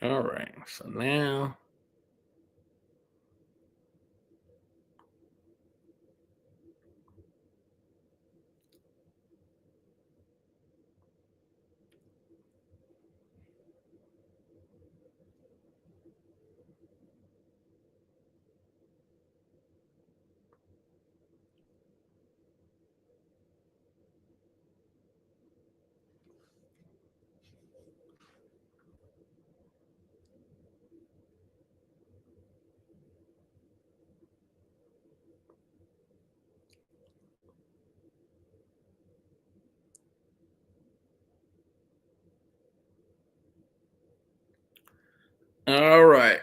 All right. So now. All right.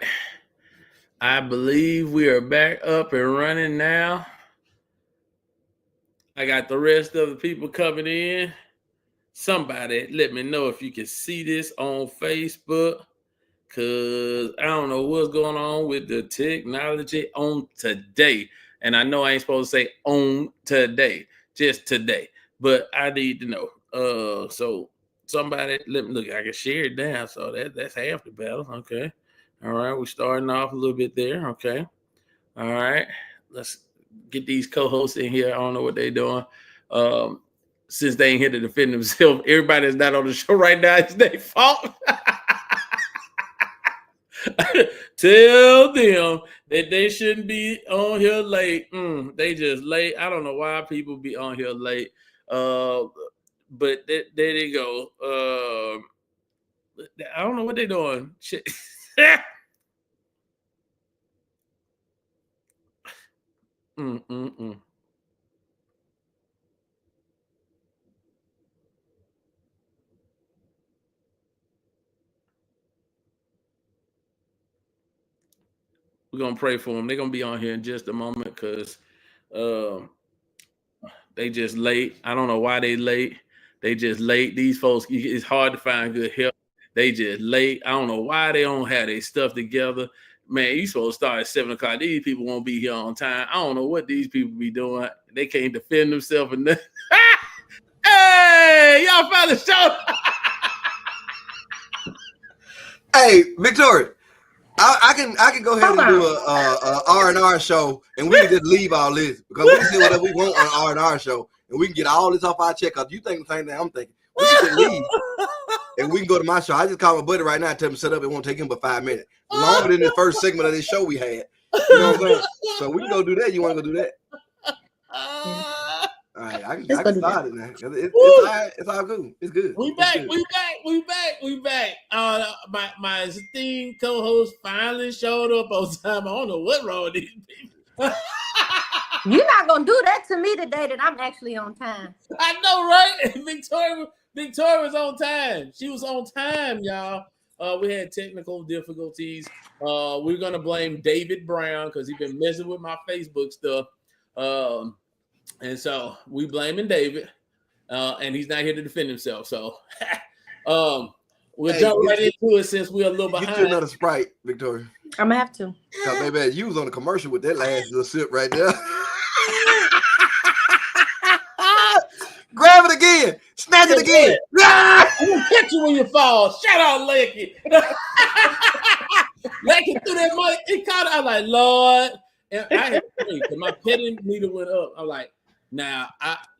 I believe we are back up and running now. I got the rest of the people coming in. Somebody let me know if you can see this on Facebook. Cause I don't know what's going on with the technology on today. And I know I ain't supposed to say on today, just today. But I need to know. So somebody let me look. I can share it down. So that's half the battle. Okay. All right. We're starting off a little bit there. Okay. All right. Let's get these co-hosts in here. I don't know what they're doing. Um, since they ain't here to defend themselves, everybody that's not on the show right now, it's their fault. Tell them that they shouldn't be on here late. They just late. I don't know why people be on here late. But there they go. I don't know what they're doing. Shit. Mm. We're gonna pray for them. They're gonna be on here in just a moment because um, they just late. I don't know why they late. They just late. These folks, it's hard to find good help. They just late. I don't know why they don't have their stuff together. Man, you supposed to start at 7 o'clock. These people won't be here on time. I don't know what these people be doing. They can't defend themselves and nothing. Hey, y'all found the show. Hey, Victoria, I can go ahead and do a R&R show, and we can just leave all this because we can do whatever we want on an R&R show, and we can get all this off our check. Cause you think the same thing I'm thinking. We can just leave, and we can go to my show. I just called my buddy right now and tell him to set up. It won't take him but 5 minutes, longer than the first segment of this show we had. You know what I'm saying? So we can go do that. You want to go do that? All right, I can start it now. It's all good. It's good. We back. We back. My esteemed co-host finally showed up on time. I don't know what wrong with these people. You're not gonna do that to me today. That I'm actually on time. I know, right? Victoria was on time. She was on time, y'all. We had technical difficulties. We're gonna blame David Brown because he's been messing with my Facebook stuff. And so we blaming David, and he's not here to defend himself. So we'll jump right into it since we're a little behind. Get you another Sprite, Victoria. I'm gonna have to. Baby, you was on the commercial with that last little sip right there. Grab it again. Snatch it again. I'm gonna catch you when you fall. Shout out Lecky. Lecky threw that money. He caught it. I was like, Lord. And I had to pray because my petting meter went up. I'm like, now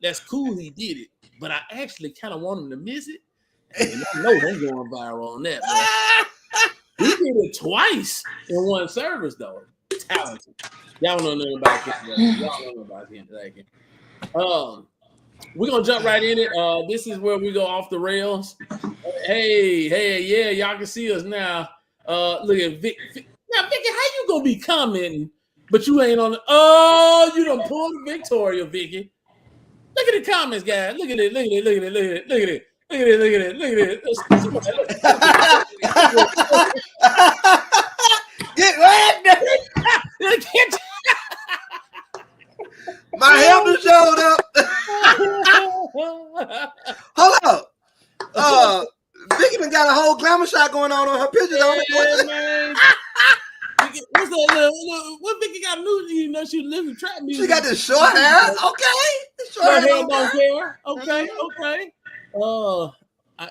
that's cool. He did it, but I actually kind of want him to miss it. And I know they're going viral on that. He did it twice in one service, though. Talented. Y'all don't know nothing about him. Y'all don't know about him. We're gonna jump right in it. This is where we go off the rails. Hey, yeah, y'all can see us now. Look at Vic. Now, Vicky, how you gonna be commenting? But you ain't on the. Oh, you done pulled Victoria, Vicky. Look at the comments, guys. Look at it. Look at it. Look at it. Look at it. Look at it. Look at it. Look at it. Look at it. My helper showed up. Hold up. Vicky done got a whole glamour shot going on her picture. Yeah, man. What's that? What Vicky got new? You know she lives in trap music. She got this short hair. Okay. Short hair don't care. Okay.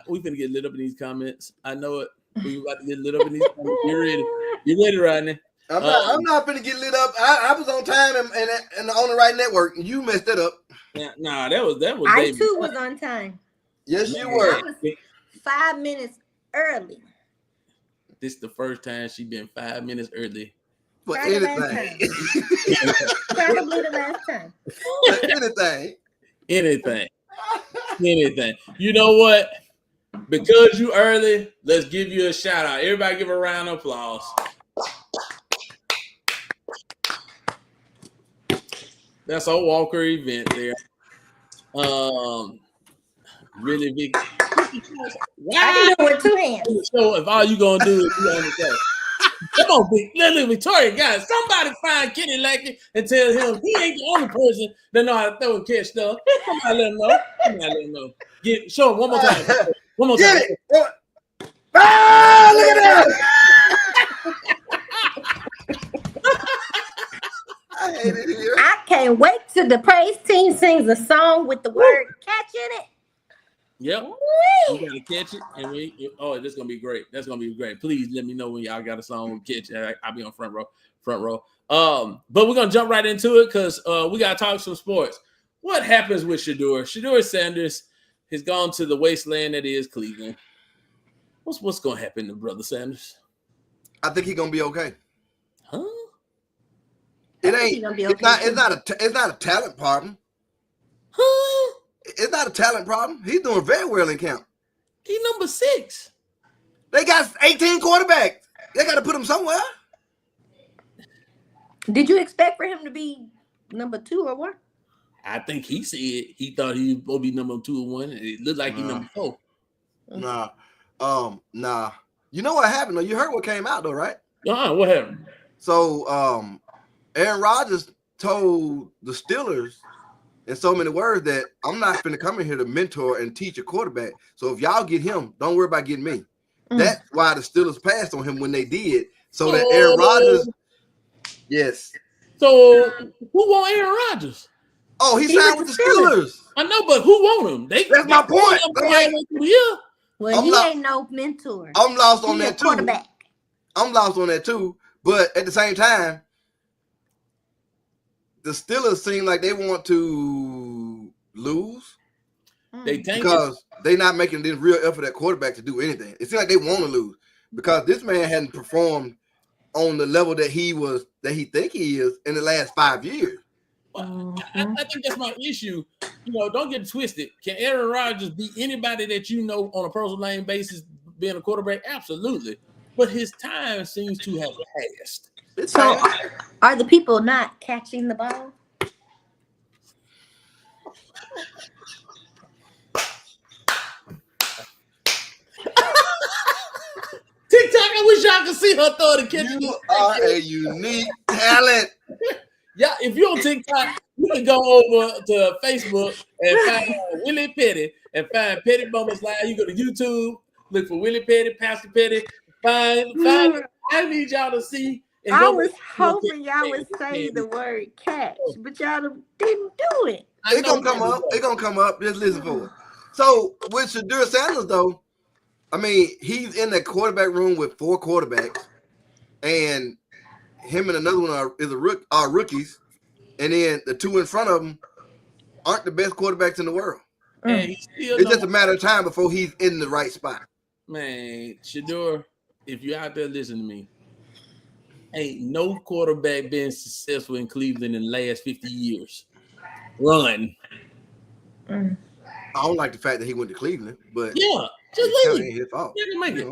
We finna get lit up in these comments. I know it. We about to get lit up in these. Get ready. Get ready, Rodney. I'm not finna get lit up. I was on time and on the right network. You messed that up. Nah, that was. I too was on time. Yes, you were. I was 5 minutes early. This is the first time she been 5 minutes early. For anything. Probably the last time. Anything. Anything. You know what? Because you early, let's give you a shout out. Everybody give a round of applause. That's our Walker event there. Really big. Wow. I can do it with 2 hands. So if all you gonna do is be on the show. Come on, big little Victoria, guys. Somebody find Kenny Lackey and tell him he ain't the only person that know how to throw and catch stuff. Somebody let him know. Show him one more time. One more time. Ah, look at that. I hate it here. I can't wait till the praise team sings a song with the word catch in it. Yep. We gotta catch it, and this is gonna be great. That's gonna be great. Please let me know when y'all got a song with catch. I'll be on front row. But we're gonna jump right into it because we gotta talk some sports. What happens with Shedeur? Shedeur Sanders has gone to the wasteland that is Cleveland. What's gonna happen to Brother Sanders? I think he's gonna be okay. Huh? It ain't. It's not a talent problem. Huh? It's not a talent problem. He's doing very well in camp. He's number 6. They got 18 quarterbacks. They got to put him somewhere. Did you expect for him to be number 2 or what? I think he said he thought he was supposed to be number 2 or 1. It looked like he's number 4. Nah. You know what happened though? You heard what came out though, right? What happened? So Aaron Rodgers told the Steelers in so many words that I'm not going to come in here to mentor and teach a quarterback. So if y'all get him, don't worry about getting me. That's why the Steelers passed on him when they did. So that Aaron Rodgers, yes. So who want Aaron Rodgers? Oh, he signed with the Steelers. I know, but who want him? That's my point. Well, he ain't no mentor. I'm lost on that too. Quarterback. I'm lost on that too. But at the same time, the Steelers seem like they want to lose because they're not making this real effort at quarterback to do anything. It seems like they want to lose because this man hadn't performed on the level that he think he is in the last 5 years. Well, I think that's my issue. Don't get it twisted. Can Aaron Rodgers be anybody that you know on a personal name basis being a quarterback? Absolutely. But his time seems to have passed. So are the people not catching the ball? TikTok, I wish y'all could see her throw the catch. You are a unique talent. Yeah, if you're on TikTok, you can go over to Facebook and find Willie Petty and find Petty Moments Live. You go to YouTube, look for Willie Petty, Pastor Petty. Find. I need y'all to see. I was hoping y'all would say the word catch, but y'all didn't do it. It's gonna come up. It's gonna come up. Just listen for it. So with Shedeur Sanders, though, I mean, he's in the quarterback room with 4 quarterbacks, and him and another one are rookies, and then the 2 in front of him aren't the best quarterbacks in the world. It's just a matter of time before he's in the right spot. Man, Shedeur, if you're out there listening to me, ain't no quarterback been successful in Cleveland in the last 50 years. Run. I don't like the fact that he went to Cleveland, but yeah, just leave. Ain't his fault. Yeah, make it. I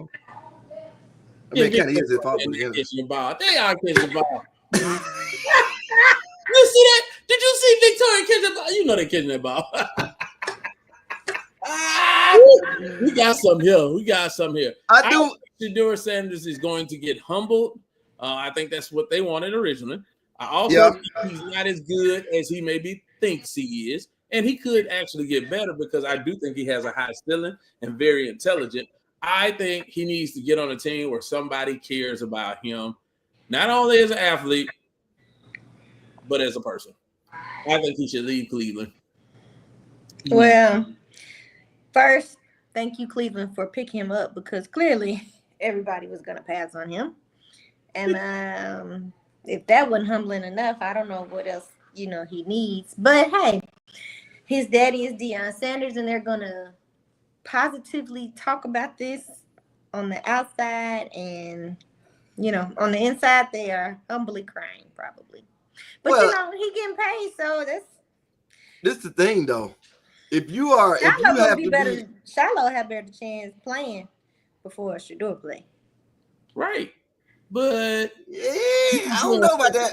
mean, it kind of is his fault. Catching the ball. They are catching the ball. You see that? Did you see Victoria catching the ball? You know they're catching that ball. We got some here. I do. Shedeur Sanders is going to get humbled. I think that's what they wanted originally. I also think he's not as good as he maybe thinks he is. And he could actually get better because I do think he has a high ceiling and very intelligent. I think he needs to get on a team where somebody cares about him, not only as an athlete, but as a person. I think he should leave Cleveland. Well, first, thank you, Cleveland, for picking him up because clearly everybody was gonna pass on him. And if that wasn't humbling enough, I don't know what else he needs. But hey, his daddy is Deion Sanders, and they're gonna positively talk about this on the outside, and on the inside they are humbly crying probably. But he getting paid, so this the thing though. If you are, Shiloh have better chance playing before Shedeur play. Right. But I don't know about that.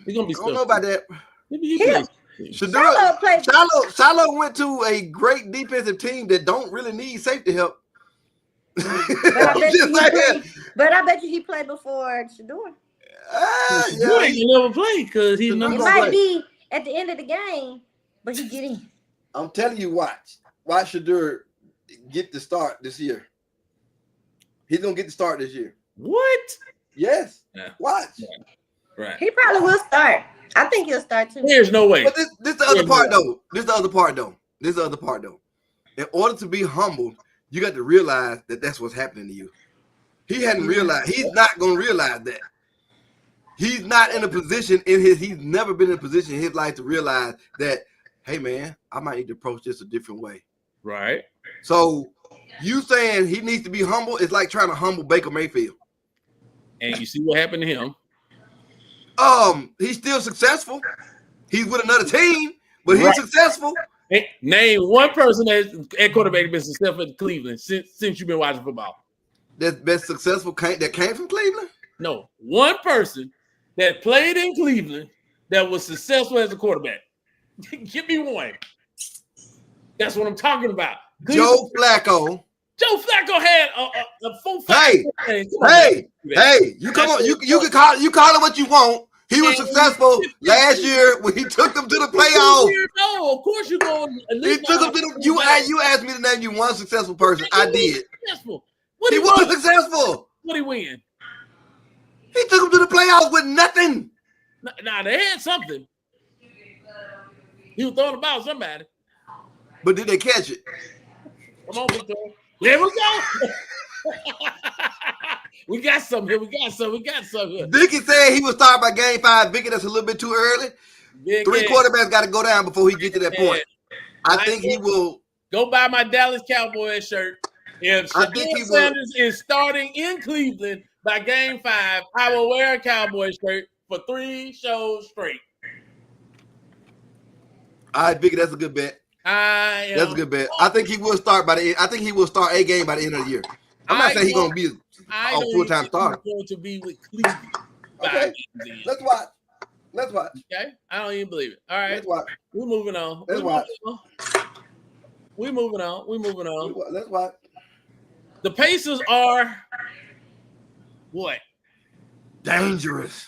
He's gonna be. I don't know about that. Shiloh went to a great defensive team that don't really need safety help. But I bet you he played before Shedeur. Shedeur ain't never play because he's not. It might be at the end of the game, but he get in. I'm telling you, watch Shedeur get the start this year. He's gonna get the start this year. What? Yes. Yeah. Watch. Yeah. Right. He probably will start. I think he'll start too. There's no way. But this the other part though. This the other part though. In order to be humble, you got to realize that that's what's happening to you. He hadn't realized. He's not gonna realize that. He's not in a position he's never been in a position in his life to realize that, hey man, I might need to approach this a different way. Right. So you saying he needs to be humble is like trying to humble Baker Mayfield. And you see what happened to him. He's still successful. He's with another team, but he's successful. Hey, name one person at quarterback been successful in Cleveland since you've been watching football. That's been successful that came from Cleveland? No, one person that played in Cleveland that was successful as a quarterback. Give me one. That's what I'm talking about. Joe Flacco. Joe Flacco had a full. Hey, you come on. You can call it what you want. He was successful last year when he took them to the playoffs. No, of course you're going. He took them to the. You asked me to name you one successful person. I did. Successful. He was successful. What did he win? He took them to the playoffs with nothing. Nah, they had something. He was throwing about somebody. But did they catch it? Come on, Victor. There we go. We got some here. Vicky said he would start by game 5. Vicky, that's a little bit too early. Vicky. 3 quarterbacks got to go down before he gets to that point. I think he will. Go buy my Dallas Cowboys shirt. If Shedeur Sanders is starting in Cleveland by game 5, I will wear a Cowboys shirt for 3 shows straight. All right, Vicky, that's a good bet. That's a good bet. I think he will start a game by the end of the year. I'm not saying he's going to be a full-time starter. He's going to be with Cleveland. Okay, let's watch. Okay, I don't even believe it. All right, let's watch. We're moving on. Let's watch. We're moving on. Let's watch. The Pacers are what? Dangerous.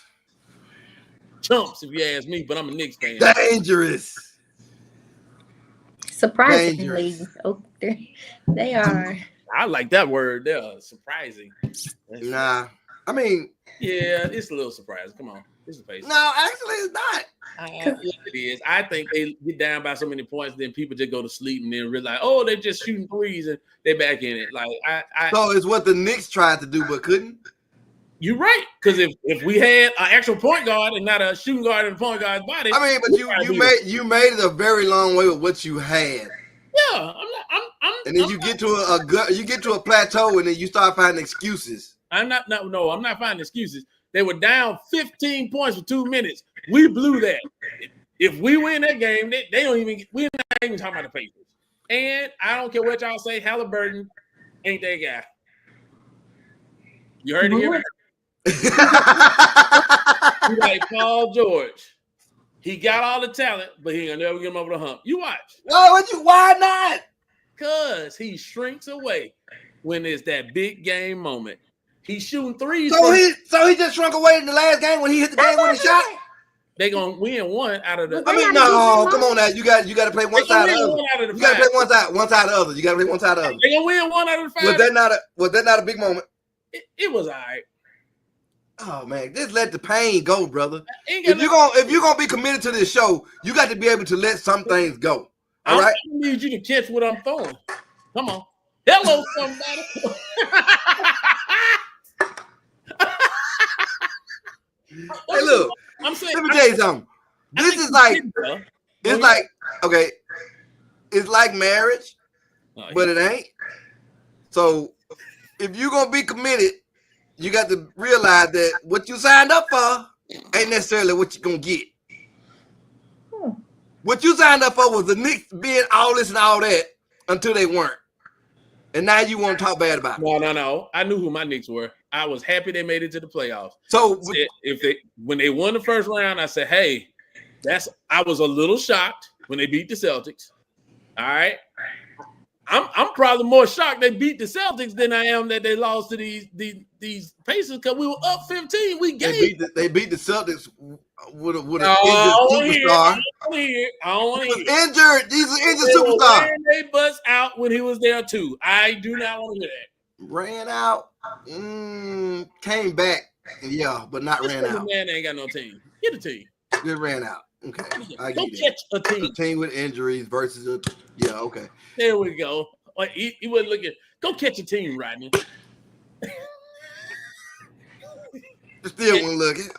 Chumps, if you ask me, but I'm a Knicks fan. Dangerous. Surprisingly, they are. I like that word. They're surprising. Nah, I mean, yeah, it's a little surprising. Come on, it's a Pacers. No, actually, it's not. Yes, it is. I think they get down by so many points, then people just go to sleep and then realize, oh, they're just shooting threes and they're back in it. Like so it's what the Knicks tried to do but couldn't. You're right, because if we had an actual point guard and not a shooting guard in the point guard's body, I mean, but you made it a very long way with what you had. Yeah, and then you get to a plateau and then you start finding excuses. I'm not finding excuses. They were down 15 points for 2 minutes. We blew that. If we win that game, we're not even talking about the Pacers. And I don't care what y'all say, Halliburton ain't that guy. You heard it here? Like Paul George. He got all the talent, but he ain't gonna never get him over the hump. You watch. Why not? Because he shrinks away when it's that big game moment. He's shooting threes. So he just shrunk away in the last game when he hit the game-winning shot. They gonna win one out of the. I mean, no, come on now. You got to play one side of the other. You got to play one side of the other. You got to play one side of the other. They gonna win 1 out of the 5. Was that not a big moment? It was all right. Oh man, just let the pain go, brother. If you're gonna be committed to this show, you got to be able to let some things go. All right. I need you to catch what I'm throwing. Come on. Hello, somebody. Hey, look. I'm saying. Let me tell you something. This is like, it's like, okay, it's like marriage, but it ain't. So if you're gonna be committed, you got to realize that what you signed up for ain't necessarily what you're gonna get. What you signed up for was the Knicks being all this and all that until they weren't. And now you want to talk bad about it. No. I knew who my Knicks were. I was happy they made it to the playoffs. So when they won the first round, I said, hey, I was a little shocked when they beat the Celtics. All right. I'm probably more shocked they beat the Celtics than I am that they lost to these Pacers because we were up 15. They beat the Celtics with an injured superstar. I don't want to hear. Injured. These are injured superstars. They bust out when he was there too. I do not want to hear that. Ran out. Came back. Yeah, but not ran out. Man ain't got no team. Get a team. Just ran out. Okay. Go catch a team. A team with injuries versus okay. There we go. Like he wasn't looking. Go catch a team, Rodney. Still wasn't looking.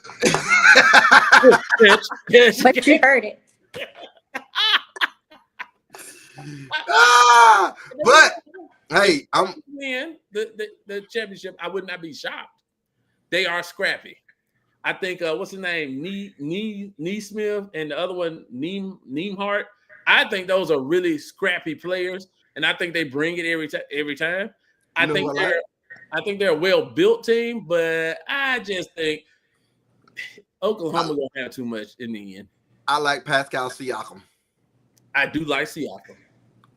But you heard it. But hey, I'm win the championship. I would not be shocked. They are scrappy. I think what's his name? Neesmith and the other one, Nembhard. I think those are really scrappy players, and I think they bring it every time. I think they're a well-built team, but I just think Oklahoma won't have too much in the end. I like Pascal Siakam. I do like Siakam.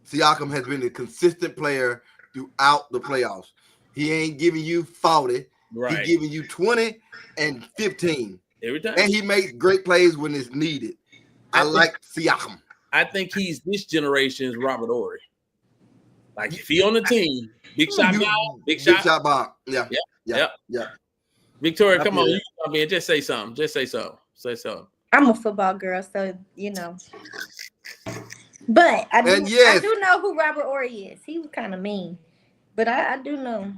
Siakam has been a consistent player throughout the playoffs. He ain't giving you 40. Right. He's giving you 20 and 15. Every time. And he makes great plays when it's needed. I like Siakam. I think he's this generation's Robert Horry. Like if he on the team, big shot Bob. Yeah. Victoria, come on, you come in. Just say something. Say something. I'm a football girl, so But I do know who Robert Horry is. He was kind of mean, but I do know.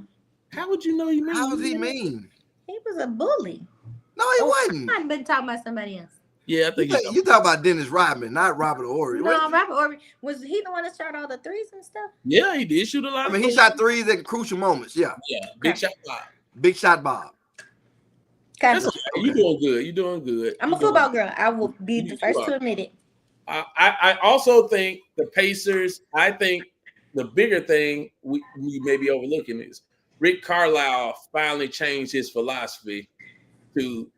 How would you know he mean? How was he mean? He was a bully. No, he wasn't. I've been talking about somebody else. Yeah, I think you talk about Dennis Rodman, not Robert Horry. No, Robert Horry, was he the one that shot all the threes and stuff? Yeah, he did shoot a lot. I mean, he shot threes at crucial moments. Yeah. Big shot Bob. Big shot Bob. You doing good. I'm a football girl. I will be the first to admit it. I also think the Pacers. I think the bigger thing we may be overlooking is Rick Carlisle finally changed his philosophy to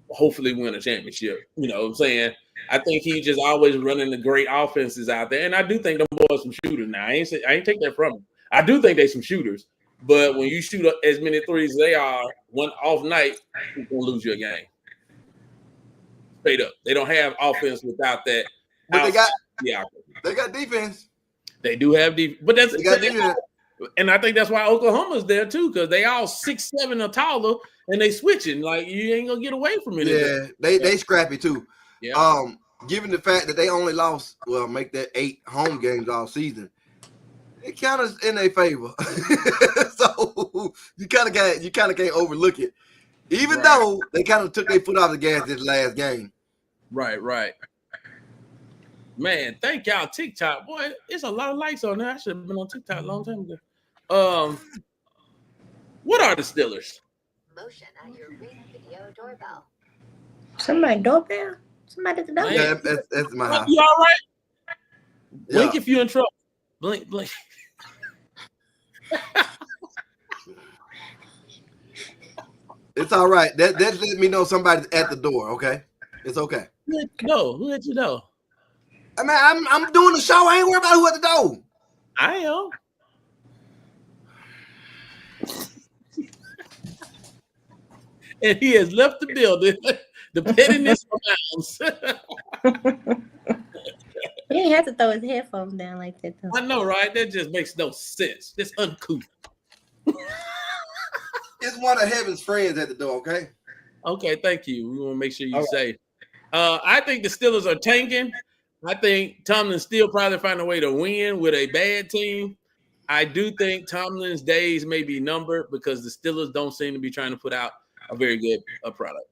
hopefully win a championship. You know what I'm saying? I think he's just always running the great offenses out there. And I do think them boys some shooters now. I ain't take that from them. I do think they some shooters. But when you shoot up as many threes as they are, one off night, you're going to lose your game. Straight up. They don't have offense without that. But they got defense. They do have defense. But that's defense. And I think that's why Oklahoma's there too, because they all 6'7" or taller, and they switching. Like you ain't gonna get away from it. Yeah, they scrappy too. Yeah. Given the fact that they only lost, make that 8 home games all season, it kind of in their favor. So you kind of can't overlook it, even though they kind of took their foot off the gas this last game. Right. Man, thank y'all, TikTok. Boy, it's a lot of likes on there. I should have been on TikTok a long time ago. What are the Steelers? Motion at your Ring Video doorbell. Somebody doorbell? Somebody at the door? Yeah, that's my house. You all right? Blink if you're in trouble. Blink. It's all right. That let me know somebody's at the door, okay? It's okay. Who let you know? I mean, I'm doing the show. I ain't worried about who at the door. I am. And he has left the building. The pettiness amounts. He didn't have to throw his headphones down like that, though. I know, right? That just makes no sense. It's uncouth. It's one of Heaven's friends at the door, okay? Okay, thank you. We want to make sure you say. I think the Steelers are tanking. I think Tomlin still probably find a way to win with a bad team. I do think Tomlin's days may be numbered because the Steelers don't seem to be trying to put out a very good product.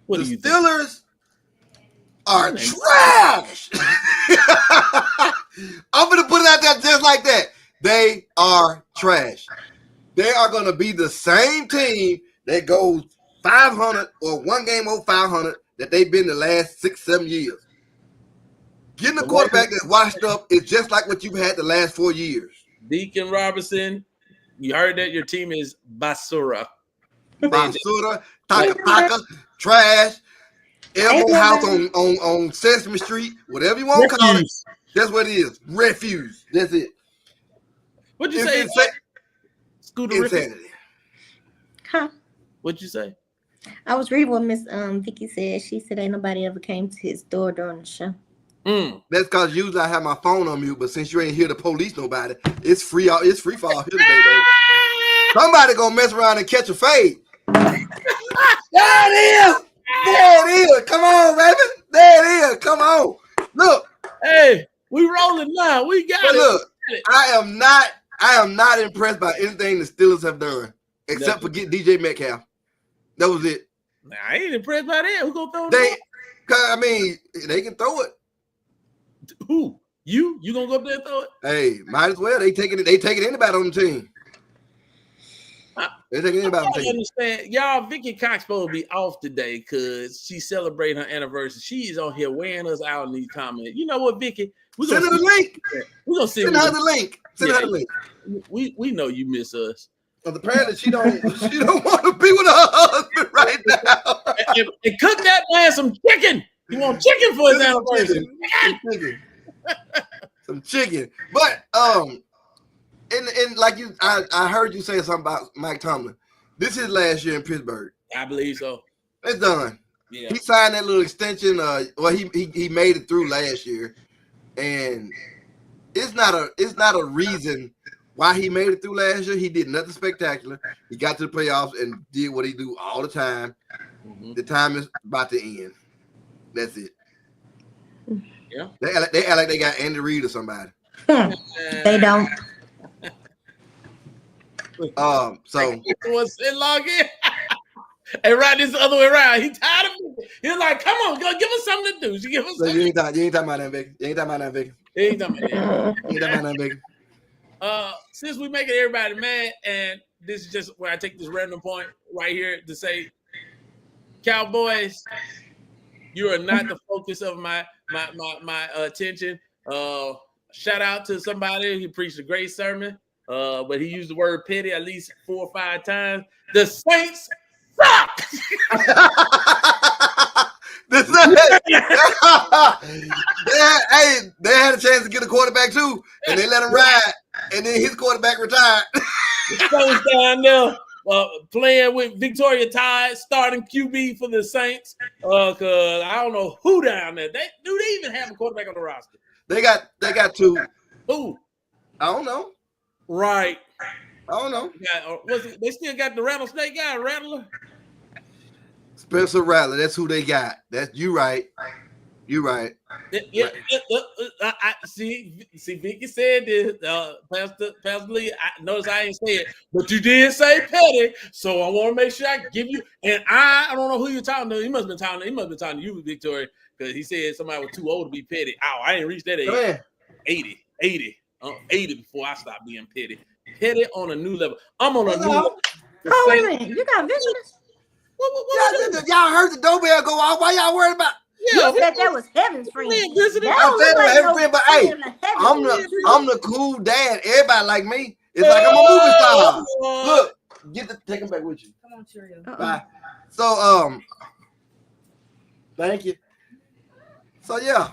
What the do you think? Steelers are trash. I'm gonna put it out there just like that. They are trash. They are gonna be the same team that goes 500 or one game over 500 that they've been the last 6-7 years. Getting a quarterback that's washed up is just like what you've had the last 4 years. Deacon Robinson, you heard that your team is basura. Basura, taka, trash, Elmo House on Sesame Street, whatever you want to call it. That's what it is. Refuse. That's it. What'd you say? Scooter insanity. Huh? What'd you say? I was reading what Miss Vicky said. She said ain't nobody ever came to his door during the show. That's because usually I have my phone on mute, but since you ain't hear the police nobody, it's free fall here today, baby. Somebody gonna mess around and catch a fade. There it is. There it is. Come on, baby. There it is. Come on. Look. Hey, we rolling now. We got it. Look, I am not impressed by anything the Steelers have done, except for getting DJ Metcalf. That was it. Nah, I ain't impressed by that. Who gonna throw it? I mean, they can throw it. Who? You gonna go up there and throw it? Hey, might as well. They taking anybody on the team. They taking anybody on the team. Understand, y'all. Vicky Cox supposed to be off today because she's celebrating her anniversary. She's on here wearing us out in these comments. You know what, Vicky? Send her the link. We're gonna send her the link. Send her the link. We know you miss us. Well, apparently she don't want to be with her husband right now. and cook that man some chicken. He want chicken for his anniversary. Some chicken. But and like I heard you say something about Mike Tomlin. This is last year in Pittsburgh. I believe so. It's done. Yeah. He signed that little extension. Well, he made it through last year, and it's not a reason why he made it through last year. He did nothing spectacular. He got to the playoffs and did what he do all the time. Mm-hmm. The time is about to end. That's it. Yeah. They act like they got Andy Reid or somebody. They don't. So was in log in. And right this other way around. He tired of me. He's like, come on, go give us something to do. She give us something. You ain't talking about that, Vicky. You ain't talking about that, Vicky. You ain't talking about that. You ain't talking about that, Vicky. Since we making everybody mad, and this is just where I take this random point right here to say, Cowboys, you are not the focus of my attention. Shout out to somebody who preached a great sermon, but he used the word petty at least 4 or 5 times. The Saints suck. They had a chance to get a quarterback too, and they let him ride, and then his quarterback retired. The Saints down there playing with Victoria Tide, starting QB for the Saints. Cause I don't know who down there. Do they even have a quarterback on the roster? They got 2. Who? I don't know. Right. I don't know. They still got the rattlesnake guy, Rattler? Spencer Rattler. That's who they got. That's you right. You right. Yeah. I see. Vicky said this. Pastor Lee. Notice I ain't say it, but you did say petty. So I want to make sure I give you. And I don't know who you're talking to. He must have been talking to you, Victoria, because he said somebody was too old to be petty. Oh, I ain't reached that age. 80 before I stopped being petty. Petty on a new level. I'm on a new level. Oh, wait a minute. You got visitors? Y'all heard the doorbell go off. Why y'all worried about? Yeah, you said that was heaven's friend. I'm the cool dad. Everybody like me. It's like I'm a movie star. Look, take them back with you. Come on, Cheerio. Bye. So thank you. So yeah.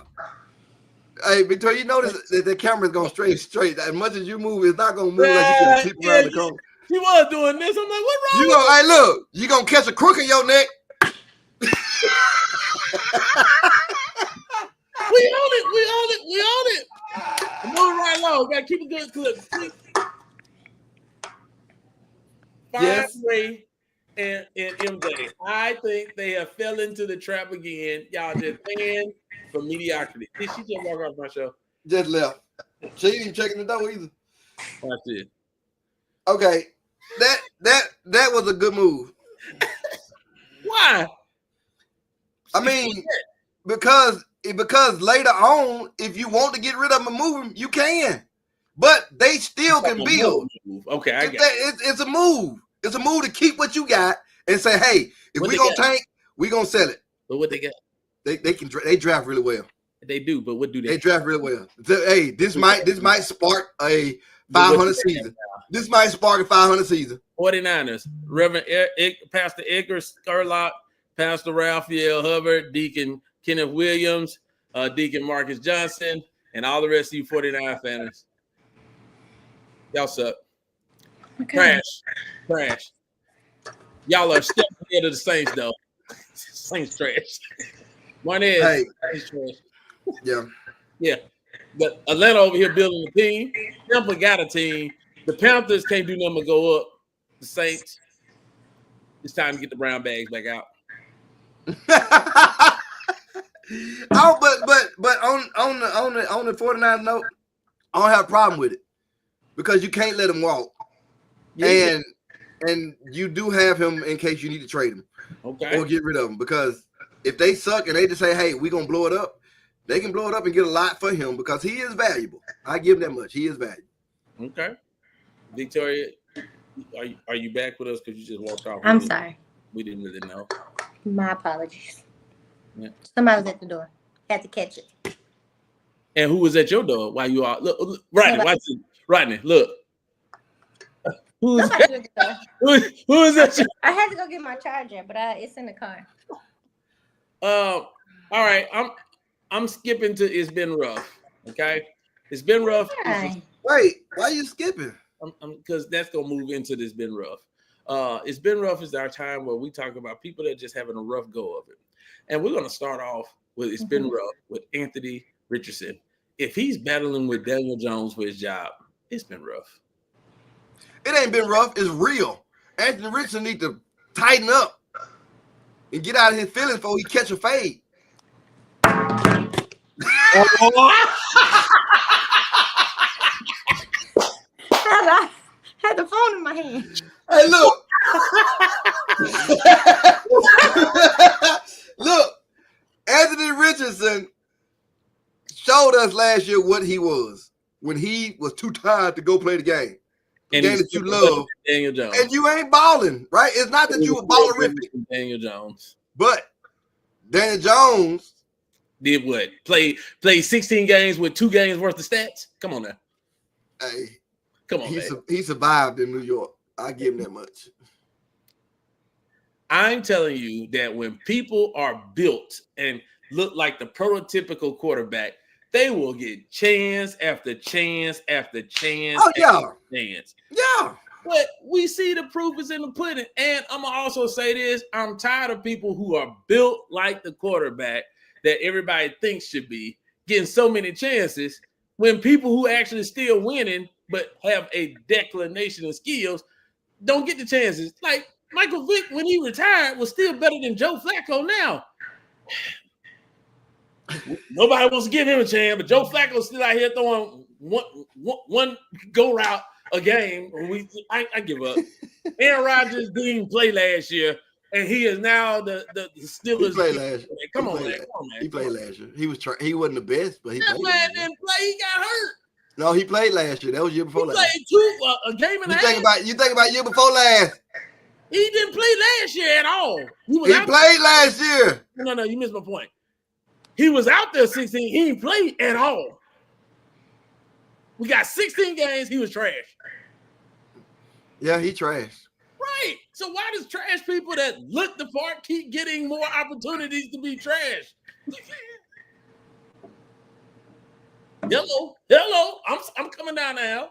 Hey, Victoria, you notice that the camera's going straight. As much as you move, it's not gonna move like you can flip around the corner. He was doing this. I'm like, what wrong? Hey, look, you gonna catch a crook in your neck. We own it. Move right along. Gotta keep a good clip. Yes. Ray and MJ. I think they have fell into the trap again. Y'all just paying for mediocrity. Did she just walk off my show? Just left. She ain't even checking the door either. That's it. Okay. That was a good move. Why? I mean, because later on, if you want to get rid of him and move him, you can. But they still can build. Okay, I get it's a move. It's a move to keep what you got and say, hey, if we gonna tank, we gonna sell it. But what they got? They draft really well. They do, but what do they? They draft really well. Hey, this might spark a 500 season. This might spark a 500 season. 49ers, Reverend Pastor Edgar Scarlett, Pastor Raphael Hubbard, Deacon Kenneth Williams, Deacon Marcus Johnson, and all the rest of you 49 fans. Y'all suck. Okay. Trash. Y'all are steps ahead of the Saints, though. Saints trash. One is Saints trash. Yeah. But Atlanta over here building a team. Tampa got a team. The Panthers can't do nothing but go up. The Saints, it's time to get the brown bags back out. But on the 49ers note, I don't have a problem with it because you can't let him walk. Yeah. And you do have him in case you need to trade him. Okay. Or get rid of him. Because if they suck and they just say, hey, we're gonna blow it up, they can blow it up and get a lot for him because he is valuable. I give him that much. He is valuable. Okay. Victoria, are you back with us because you just walked off? I'm sorry. We didn't really know. My apologies. Yeah. Somebody was at the door. Had to catch it. And who was at your door while you are look Rodney, watch it. Rodney, look. Who is that? Who is that? I had to go get my charger, but it's in the car. All right. I'm skipping to It's Been Rough. Okay. It's been rough. Why? Wait, why are you skipping? Because that's gonna move into This Been Rough. It's Been Rough is our time where we talk about people that are just having a rough go of it. And we're gonna start off with It's Been Rough with Anthony Richardson. If he's battling with Daniel Jones for his job, it's been rough. It ain't been rough, it's real. Anthony Richardson need to tighten up and get out of his feelings before he catch a fade. I had the phone in my hand. Hey, look. Look, Anthony Richardson showed us last year what he was when he was too tired to go play the game. The game that you love. Daniel Jones. And you ain't balling, right? It's not that you were ballerific. Daniel Jones. But Daniel Jones did what? Play 16 games with 2 games worth of stats? Come on now. Hey. Come on, he survived in New York. I give him that much. I'm telling you that when people are built and look like the prototypical quarterback, they will get chance after chance after chance. Oh, yeah. Chance. Yeah. But we see the proof is in the pudding. And I'm going to also say this. I'm tired of people who are built like the quarterback that everybody thinks should be getting so many chances when people who actually still winning but have a declination of skills don't get the chances. Like Michael Vick, when he retired, was still better than Joe Flacco now. Nobody wants to give him a chance, but Joe Flacco's still out here throwing one go route a game. I give up. Aaron Rodgers didn't play last year, and he is now the Steelers. He played last year. Come on, man. He played last year. He wasn't the best, but he played. That man didn't play. He got hurt. No, he played last year. That was year before last. He played a game and a half. You think about year before last. He didn't play last year at all. He played last year. No, you missed my point. He was out there 16. He didn't play at all. We got 16 games. He was trash. Yeah, he trashed. Right. So why does trash people that look the part keep getting more opportunities to be trash? Hello. I'm coming down now.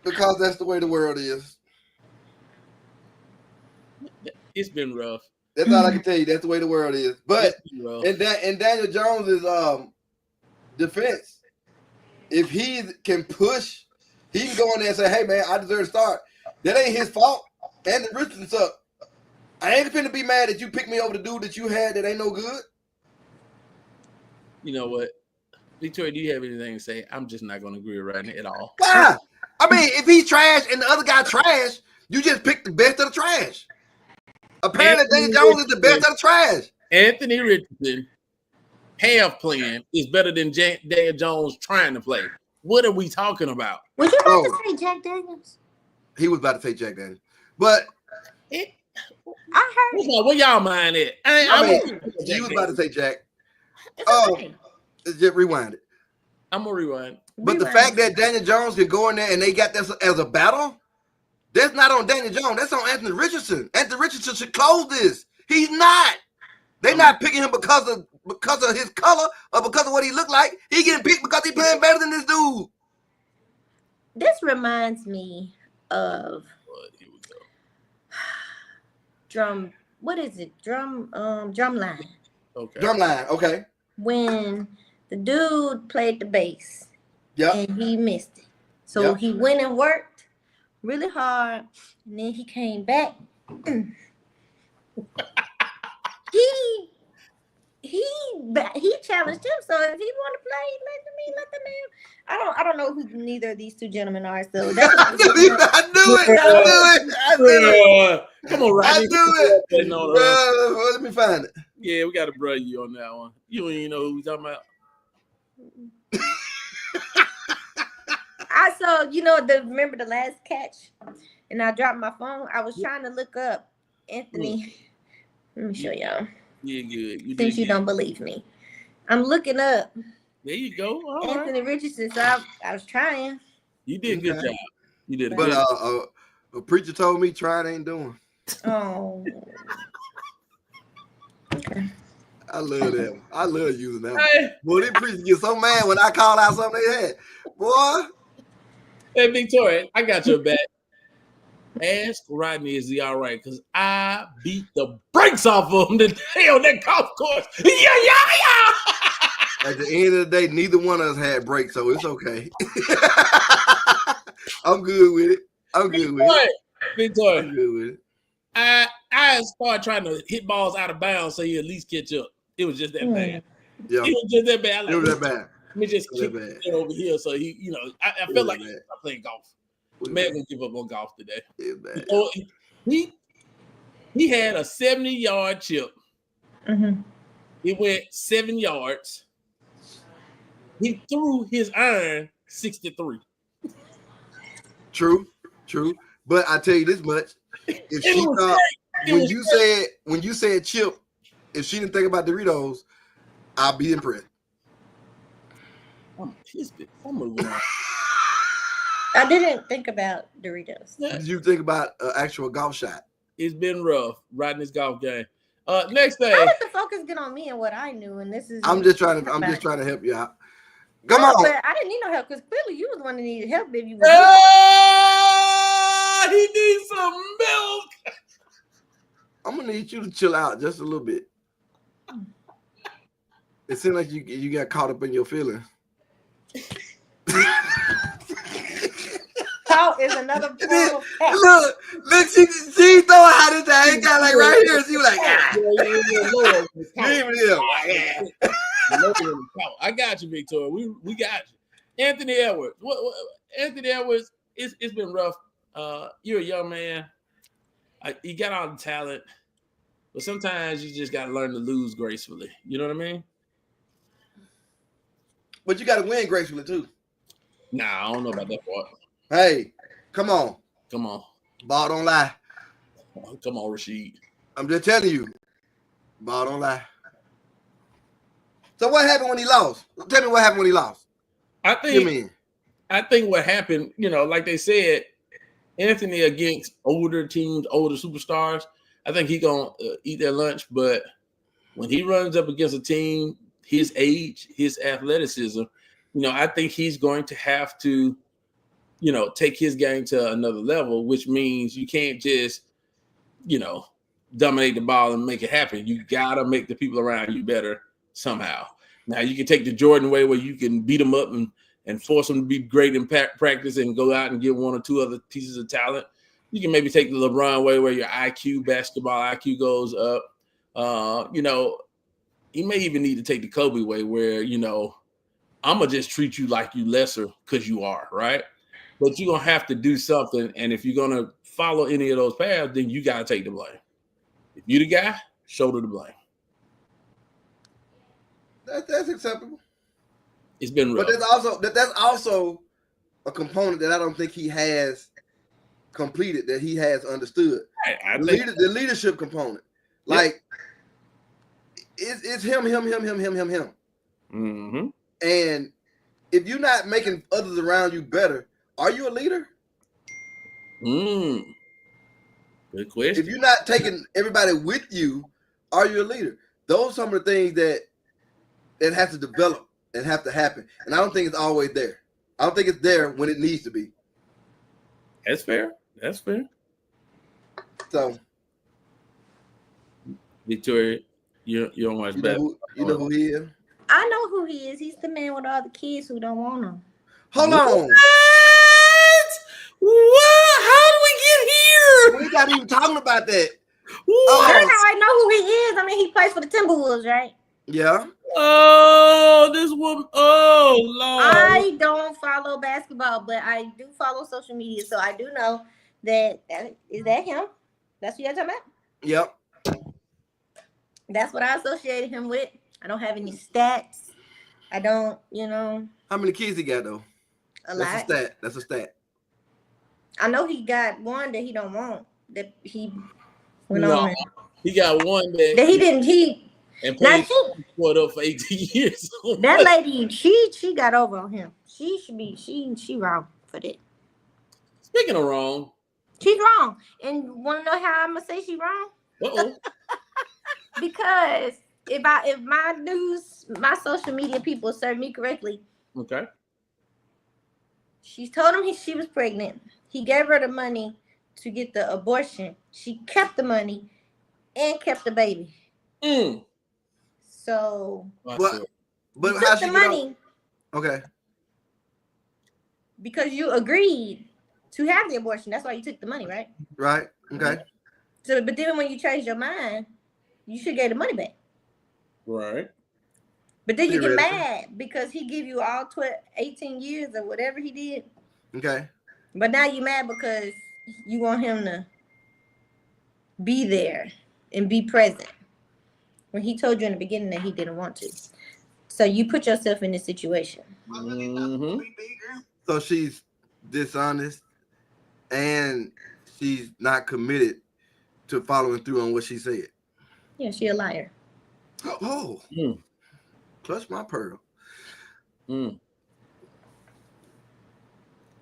Because that's the way the world is. It's been rough. That's all I can tell you. That's the way the world is. But in Daniel Jones's defense, if he can push, he can go in there and say, "Hey man, I deserve to start." That ain't his fault. And the Richardson's up. I ain't finna be mad that you picked me over the dude that you had that ain't no good. You know what? Victoria, do you have anything to say? I'm just not going to agree with Rodney at all. Why? I mean, if he's trash and the other guy trash, you just pick the best of the trash. Apparently, Daniel Jones is the best of the trash. Anthony Richardson half playing is better than Daniel Jones trying to play. What are we talking about? Was you about to say Jack Daniels? He was about to say Jack Daniels, but I heard. Where y'all mind at? He was about to say Jack. Just rewind it. I'm gonna rewind. But the fact that Daniel Jones can go in there and they got this as a battle, that's not on Daniel Jones. That's on Anthony Richardson. Anthony Richardson should close this. He's not. They're not picking him because of his color or because of what he looked like. He getting picked because he playing better than this dude. This reminds me of drum. What is it? Drumline. Okay. Drumline. Okay. When the dude played the bass, and he missed it, so he went and worked really hard, and then he came back. he challenged him. So if he want to play, let the man. I don't know who neither of these two gentlemen are. So that's I knew it. Come on, Rodney. I knew it. Let me find it. Yeah, we got to brother you on that one. You don't even know who we talking about. Remember the last catch, and I dropped my phone. I was trying to look up Anthony. Let me show y'all. Yeah, good. Since you don't believe me, I'm looking up. There you go. All Anthony Richardson. So I was trying. You did a good job. You did a good job. But a preacher told me trying ain't doing. Oh. Okay. I love that. I love using that one. Boy, these preachers get so mad when I call out something they had. Boy. Hey, Victoria, I got your back. Ask Rodney, is he all right? Because I beat the brakes off of him today on that golf course. Yeah. At the end of the day, neither one of us had brakes, so it's okay. I'm good with it. Victoria. I'm good with it. I started trying to hit balls out of bounds so you at least catch up. It was just that bad. Yeah. It was just that bad. It was that bad. Let me just kick it over here so he, I felt like he was playing golf. Man gonna give up on golf today. So he had a 70-yard chip. Mm-hmm. It went 7 yards. He threw his iron 63. True. But I tell you this much: if she thought when you said chip, if she didn't think about Doritos, I'll be impressed. I'm moving on. I didn't think about Doritos. Did you think about an actual golf shot? It's been rough riding this golf game. Next thing. How did the focus get on me and what I knew? And this is. I'm just trying to help you out. Come on. But I didn't need no help because clearly you was the one that needed help. If you. He needs some milk. I'm gonna need you to chill out just a little bit. It seems like you got caught up in your feelings. Talk is another form of talk. Look, she throwing out this thing. Ain't got like right here. She was like, I got you, Victoria. We got you. Anthony Edwards. Anthony Edwards, it's been rough. You're a young man. You got all the talent, but sometimes you just got to learn to lose gracefully. You know what I mean? But you got to win gracefully too. Nah, I don't know about that part. Hey, come on. Ball don't lie. Come on, Rashid. I'm just telling you. Ball don't lie. So what happened when he lost? Tell me what happened when he lost. I think what happened, like they said, Anthony against older teams, older superstars, I think he gonna eat their lunch. But when he runs up against a team his age, his athleticism, I think he's going to have to, take his game to another level, which means you can't just, dominate the ball and make it happen. You got to make the people around you better somehow. Now, you can take the Jordan way where you can beat them up and force them to be great in practice and go out and get one or two other pieces of talent. You can maybe take the LeBron way where your basketball IQ goes up. You may even need to take the Kobe way where, I'm gonna just treat you like you lesser because you are, right? But you're gonna have to do something, and if you're gonna follow any of those paths, then you gotta take the blame. If you the guy, shoulder the blame. That's acceptable. It's been rough. But that's also a component that I don't think he has completed, that he has understood. The leadership component. Like it's him. Mm-hmm. And if you're not making others around you better, are you a leader? Good question. If you're not taking everybody with you, are you a leader? Those are some of the things that have to develop and have to happen. And I don't think it's always there. I don't think it's there when it needs to be. That's fair. That's fair. So, Victoria, you don't watch basketball. You know who he is? I know who he is. He's the man with all the kids who don't want him. Hold on. What? How do we get here? We're not even talking about that. That's how I know who he is. I mean, he plays for the Timberwolves, right? Yeah. Oh, this woman. Oh, Lord. I don't follow basketball, but I do follow social media, so I do know that is that him? That's what you're talking about? Yep. That's what I associated him with. I don't have any stats. I don't, How many kids he got though? Lot. That's a stat. Oh, I know he got one that he don't want. That he went No, on. he got one that That he didn't. and Now paid for it up for 18 years. that lady, she got over on him. She should be. She wrong for that. Speaking of wrong, She's wrong. And want to know how I'm gonna say she wrong? Because if my social media people serve me correctly, okay. she told him she was pregnant. He gave her the money to get the abortion. She kept the money and kept the baby. So, but how she the money? Okay. Because you agreed to have the abortion. That's why you took the money, right? Right. Okay. So, but then when you changed your mind, you should get the money back. Right. But then you get mad because he give you all 18 years or whatever he did. Okay. But now you mad because you want him to be there and be present when he told you in the beginning that he didn't want to. So you put yourself in this situation. Mm-hmm. So she's dishonest and she's not committed to following through on what she said. Yeah, she a liar. Oh. Clutch my pearl. I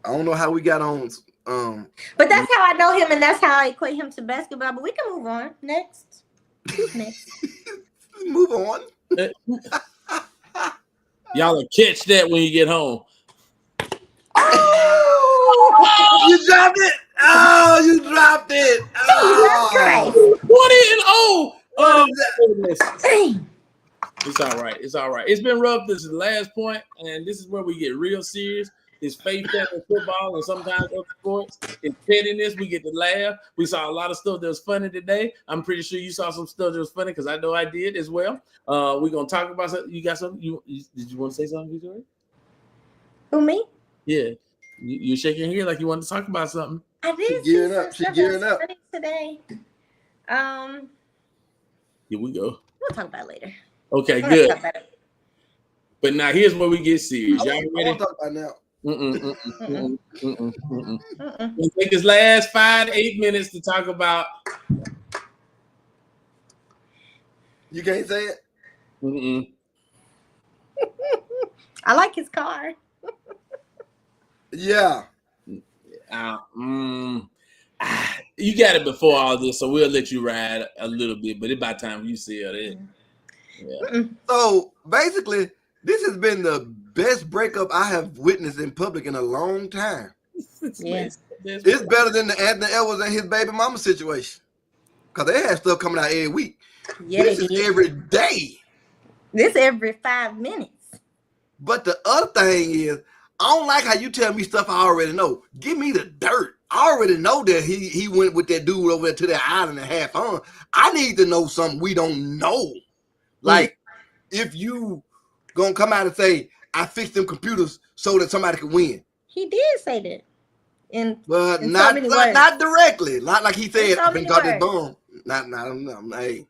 don't know how we got on. But that's how I know him, and that's how I equate him to basketball. But we can move on. Next. Who's next? Move on. Y'all will catch that when you get home. Oh! You dropped it. Oh, you dropped it. Oh. 20-0. Oh, goodness. Dang. It's all right. It's all right. It's been rough. This is the last point, and this is where we get real serious. It's faith in football and sometimes other sports. It's pettiness. We get to laugh. We saw a lot of stuff that was funny today. I'm pretty sure you saw some stuff that was funny because I know I did as well. We're going to talk about something. You got something? Did you want to say something, Victoria? Who, me? Yeah. You're shaking your head like you wanted to talk about something. I did. She's gearing up. She's gearing up. Today. Here we go. We'll talk about it later. Okay, good. But now here's where we get serious. Y'all ready? I want to talk about now. We'll take this last 5 to 8 minutes to talk about. You can't say it? I like his car. Yeah. You got it before all this, so we'll let you ride a little bit, but it's about time you sell it. Yeah. So basically, this has been the best breakup I have witnessed in public in a long time. Yes. It's better than the Anthony Edwards and his baby mama situation. Because they had stuff coming out every week. Yeah, this is every day. This every 5 minutes. But the other thing is, I don't like how you tell me stuff I already know. Give me the dirt. I already know that he went with that dude over there to that island and had fun. I need to know something we don't know. Like, if you gonna come out and say, I fixed them computers so that somebody could win. He did say that. But in not so many words. not directly. Not like he said, so I've been got this words. bomb. Not hey,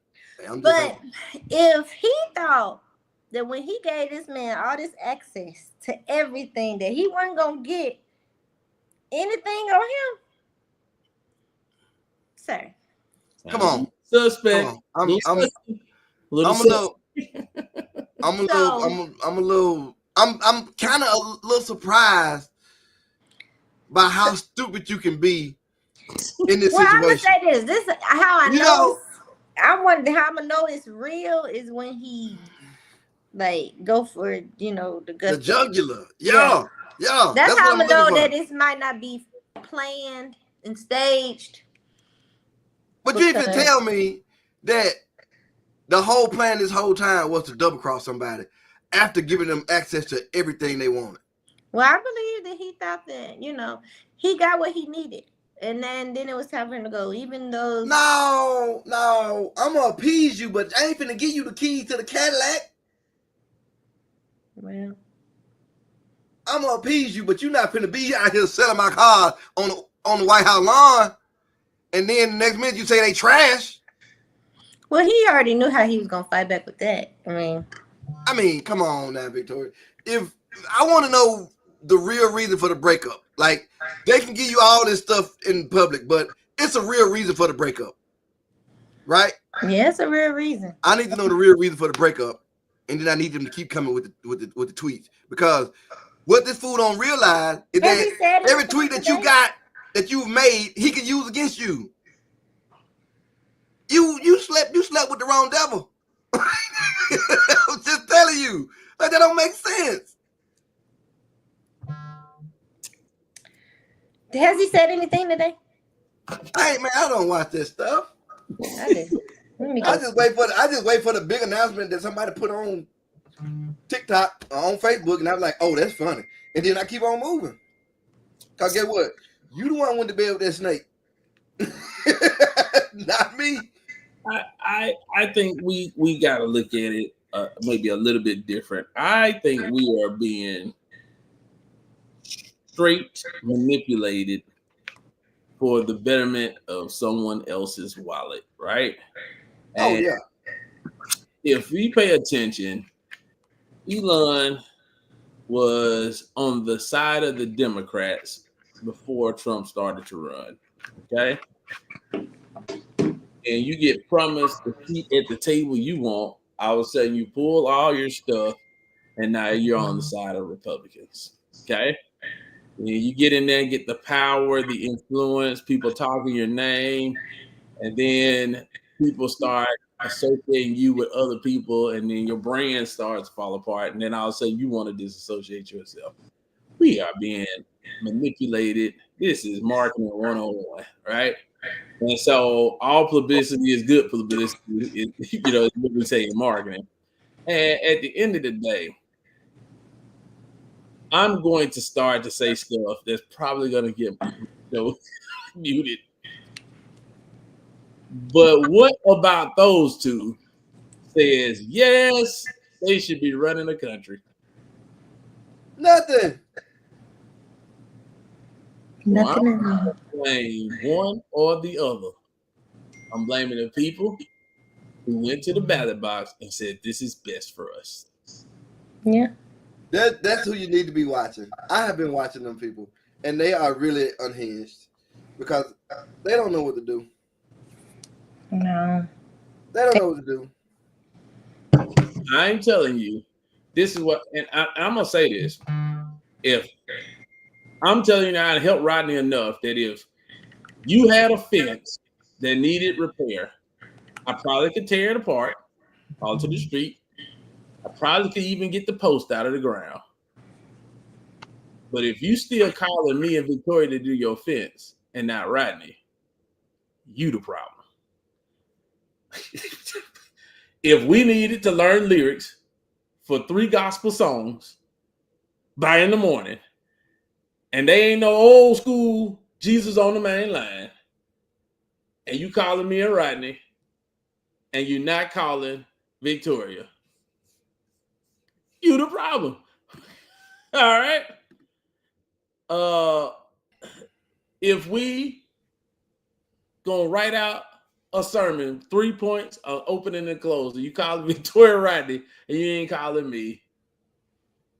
I'm just But saying. if he thought that when he gave this man all this access to everything that he wasn't gonna get anything on him, sir. Come on. Suspect. Come on. I'm kind of a little surprised by how stupid you can be in this Well, situation. I'm gonna say this. This is how I know. I wonder how I'm gonna know it's real is when he like go for the jugular. Yeah. That's how I'm gonna know that this might not be planned and staged. But you even tell me that the whole plan this whole time was to double cross somebody after giving them access to everything they wanted. Well, I believe that he thought that, he got what he needed. And then it was time for him to go, even though... No, I'm going to appease you, but I ain't finna give you the keys to the Cadillac. Well... I'm going to appease you, but you're not finna be out here selling my cars on the White House lawn. And then the next minute you say they trash. Well, he already knew how he was going to fight back with that. I mean, come on now, Victoria. If I want to know the real reason for the breakup, like they can give you all this stuff in public, but it's a real reason for the breakup, right? Yeah, it's a real reason. I need to know the real reason for the breakup, and then I need them to keep coming with the tweets, because what this fool don't realize is that every tweet that you got that you've made, he can use against you. You slept with the wrong devil. I'm just telling you, like that don't make sense. Has he said anything today? Hey man, I don't watch this stuff. I did. I just wait for the big announcement that somebody put on TikTok or on Facebook, and I was like, oh, that's funny, and then I keep on moving. Cause guess what? You the one went to bed with that snake, not me. I think we got to look at it maybe a little bit different. I think we are being straight manipulated for the betterment of someone else's wallet, right? And yeah. If we pay attention, Elon was on the side of the Democrats before Trump started to run, okay? And you get promised a seat at the table you want, all of a sudden you pull all your stuff, and now you're on the side of Republicans, okay? And you get in there and get the power, the influence, people talking your name, and then people start associating you with other people, and then your brand starts to fall apart, and then all of a sudden you want to disassociate yourself. We are being manipulated. This is marketing 101, right? And so all publicity is good publicity, is what we say in marketing. And at the end of the day, I'm going to start to say stuff that's probably going to get muted. But what about those two says, yes, they should be running the country? Nothing. Nothing. I'm not blame one or the other. I'm blaming the people who went to the ballot box and said, this is best for us. Yeah. That's who you need to be watching. I have been watching them people, and they are really unhinged because they don't know what to do. No. They don't know what to do. I'm telling you, this is what, and I'm going to say this. If I'm telling you now, it helped Rodney enough that if you had a fence that needed repair, I probably could tear it apart, all to the street. I probably could even get the post out of the ground. But if you still calling me and Victoria to do your fence and not Rodney, you the problem. If we needed to learn lyrics for 3 gospel songs by in the morning, and they ain't no old school Jesus on the main line, and you calling me and Rodney, and you're not calling Victoria, you the problem. All right. If we gonna write out a sermon, 3 points, opening and closing, you calling Victoria Rodney and you ain't calling me,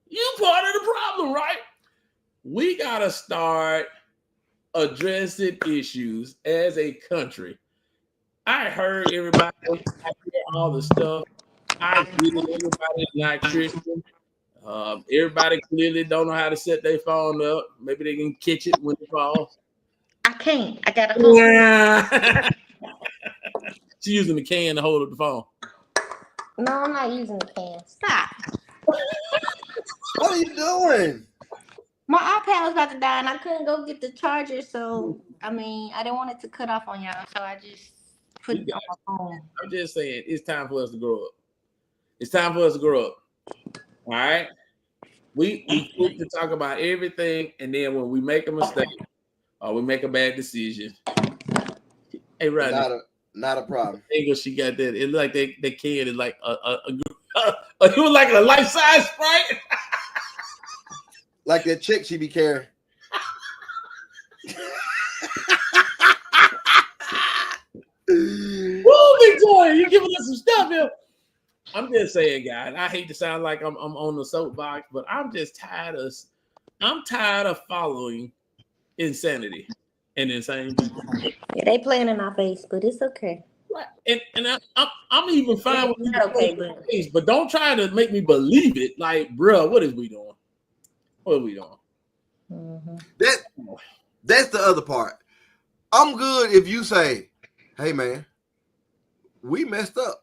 you part of the problem, right? We gotta start addressing issues as a country. I heard everybody, I hear all the stuff. I get it, everybody's not Christian. Everybody clearly don't know how to set their phone up. Maybe they can catch it when it falls. I can't. I got a phone. Yeah. She's using the can to hold up the phone. No, I'm not using the can. Stop. What are you doing? My iPad was about to die and I couldn't go get the charger. So, I didn't want it to cut off on y'all. So I just put it on my phone. I'm just saying, it's time for us to grow up. It's time for us to grow up. All right? We quick to talk about everything, and then when we make a mistake or we make a bad decision, hey, Rodney. Not a problem. Angle, she got that. It looked like that kid is like it was like a life-size Sprite. Like that chick she be carrying. Woo, Victoria, you giving us some stuff here. I'm just saying, guys. I hate to sound like I'm on the soapbox, but I'm just tired of following insanity and insane people. Yeah, they playing in our face, but it's okay. Right, and I'm even fine with It's okay, but don't try to make me believe it. Like, bro, what is we doing? What are we doing? Mm-hmm. That's the other part. I'm good if you say, "Hey, man, we messed up.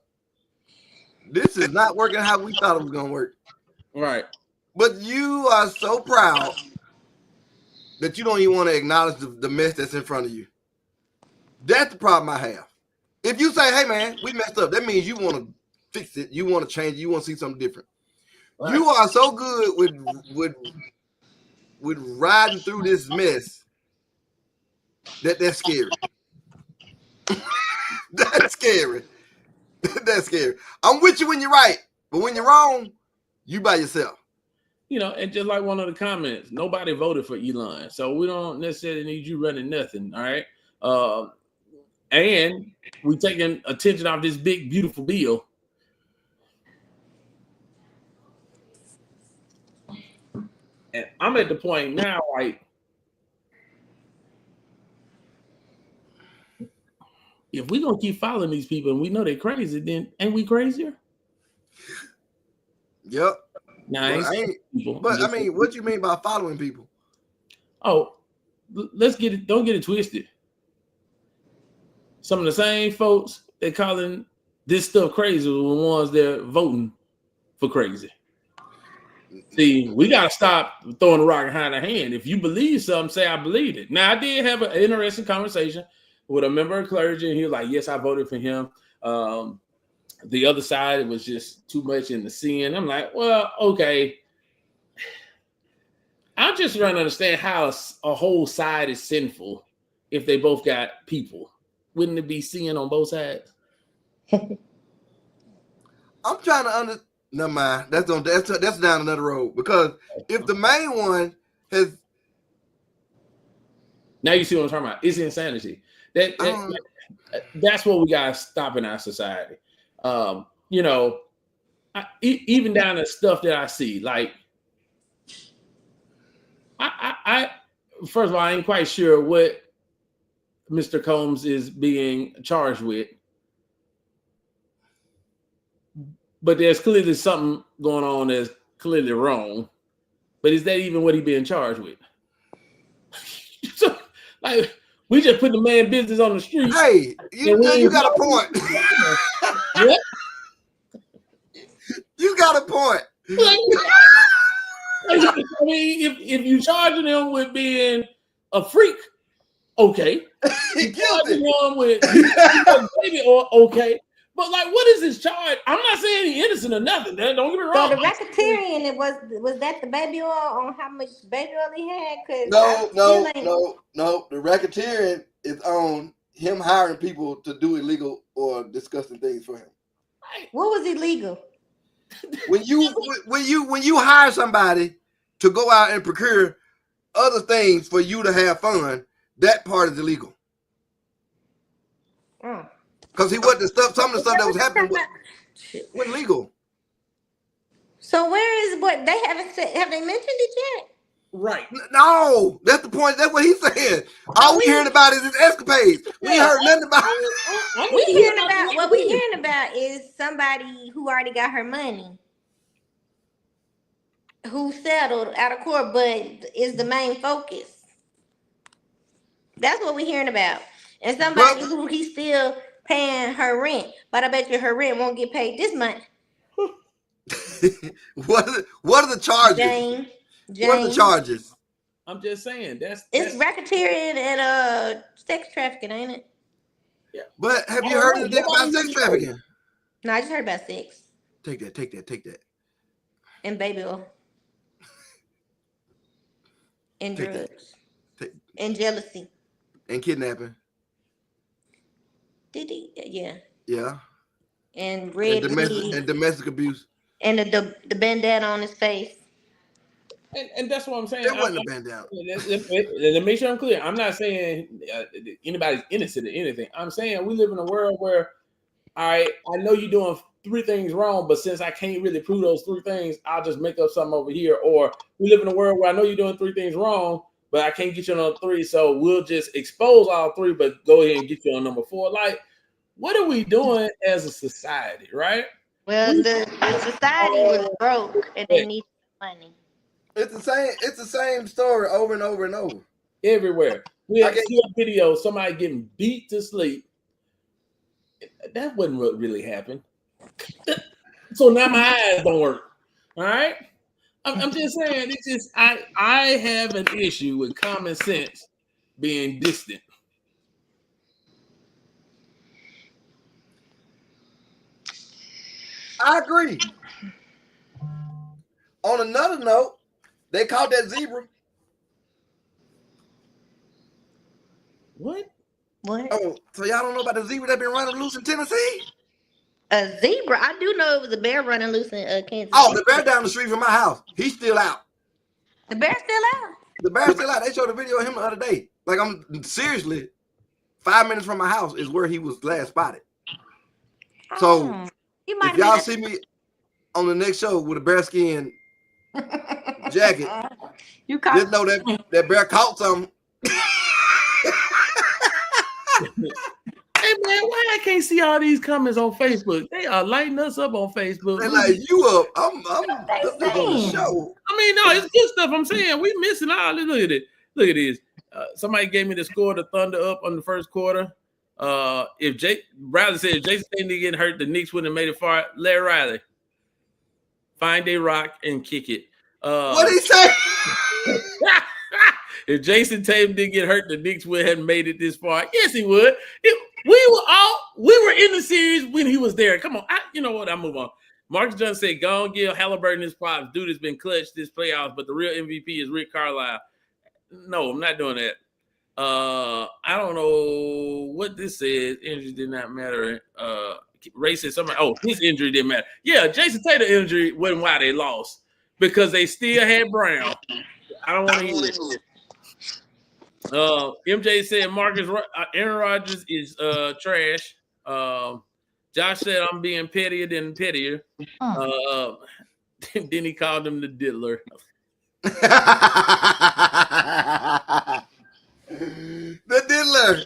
This is not working how we thought it was gonna work." Right. But you are so proud that you don't even want to acknowledge the mess that's in front of you. That's the problem I have. If you say, "Hey, man, we messed up," that means you want to fix it. You want to change it. You want to see something different. Right. You are so good with riding through this mess that's scary. That's scary. That's scary. I'm with you when you're right, but when you're wrong, you by yourself. And just like one of the comments, nobody voted for Elon, so we don't necessarily need you running nothing. All right. And we taking attention off this big, beautiful bill. And I'm at the point now, like, if we're going to keep following these people and we know they're crazy, then ain't we crazier? Yep. Nah, but what do you mean by following people? Oh, don't get it twisted. Some of the same folks that calling this stuff crazy are the ones that are voting for crazy. See, we got to stop throwing the rock behind the hand. If you believe something, say, I believe it. Now, I did have an interesting conversation with a member of clergy, and he was like, yes, I voted for him. The other side, it was just too much in the sin. I'm like, well, okay. I'm just trying to understand how a whole side is sinful if they both got people. Wouldn't it be sin on both sides? I'm trying to never mind. That's down another road. Because if the main one has, now you see what I'm talking about. It's insanity. That's what we gotta stop in our society. Even down to stuff that I see, like I first of all, I ain't quite sure what Mr. Combs is being charged with, but there's clearly something going on that's clearly wrong. But is that even what he's being charged with? So, like, we just put the man business on the street. Hey, you got a point. What? You got a point. I mean, if you charging him with being a freak, okay. You charging him with baby, or okay. But like, what is his charge? I'm not saying he's innocent or nothing. Don't get me wrong. So the racketeering, was that the baby oil on how much baby oil he had? No. The racketeering is on him hiring people to do illegal or disgusting things for him. What was illegal? When you hire somebody to go out and procure other things for you to have fun, that part is illegal. Because some of the stuff that was happening was legal. So where is what they haven't said? Have they mentioned it yet? Right. No, that's the point. That's what he's saying. All we hearing about is his escapades. We heard nothing about it. What we hearing about is somebody who already got her money, who settled out of court, but is the main focus. That's what we're hearing about. And somebody who he's still paying her rent, but I bet you her rent won't get paid this month. What are the charges? Jane. What are the charges? I'm just saying it's racketeering and sex trafficking, ain't it? Yeah. But have you heard anything about sex trafficking? No, I just heard about sex. Take that. And baby oil. And Take drugs. And jealousy. And kidnapping. Did he? Yeah. Yeah. And domestic abuse. And the bandana on his face. And that's what I'm saying. That wasn't a bandana. Let me make sure I'm clear. I'm not saying anybody's innocent of anything. I'm saying we live in a world where, all right, I know you're doing 3 things wrong, but since I can't really prove those 3 things, I'll just make up something over here. Or we live in a world where I know you're doing 3 things wrong, but I can't get you on 3, so we'll just expose all 3, but go ahead and get you on number 4. Like, what are we doing as a society, right? Well, the society was broke and they need money. It's the same story over and over and over. Everywhere. We have see a video of somebody getting beat to sleep. That wouldn't what really happen. So now my eyes don't work. All right. I'm just saying, it's just I have an issue with common sense being distant. I agree. On another note, they caught that zebra. What? Oh, so y'all don't know about the zebra that been running loose in Tennessee? A zebra? I do know it was a bear running loose in Kansas. Oh, the bear down the street from my house. He's still out. The bear's still out? The bear's still out. They showed a video of him the other day. Like, I'm seriously, 5 minutes from my house is where he was last spotted. So, if y'all see me on the next show with a bearskin jacket, just know that bear caught something. Hey man, why I can't see all these comments on Facebook? They are lighting us up on Facebook. They like you up. I'm on the show. I mean, no, it's good stuff. I'm saying we missing all this. Look at it. Look at this. Somebody gave me the score to Thunder up on the first quarter. If Riley said if Jason Tatum didn't get hurt, the Knicks wouldn't have made it far. Larry Riley, find a rock and kick it. What did he say? If Jason Tatum didn't get hurt, the Knicks would have made it this far. Yes, he would. We were in the series when he was there. Come on, you know what? I'll move on. Marcus Johnson said, "Go on, give Halliburton his props. Dude has been clutch this playoffs, but the real MVP is Rick Carlisle." No, I'm not doing that. I don't know what this says. Injury did not matter. Ray said something. Oh, his injury didn't matter. Yeah, Jason Tatum injury wasn't why they lost because they still had Brown. I don't want to hear this. MJ said Aaron Rodgers is trash. Josh said I'm being pettier than pettier. Then he called him the diddler. The diddler.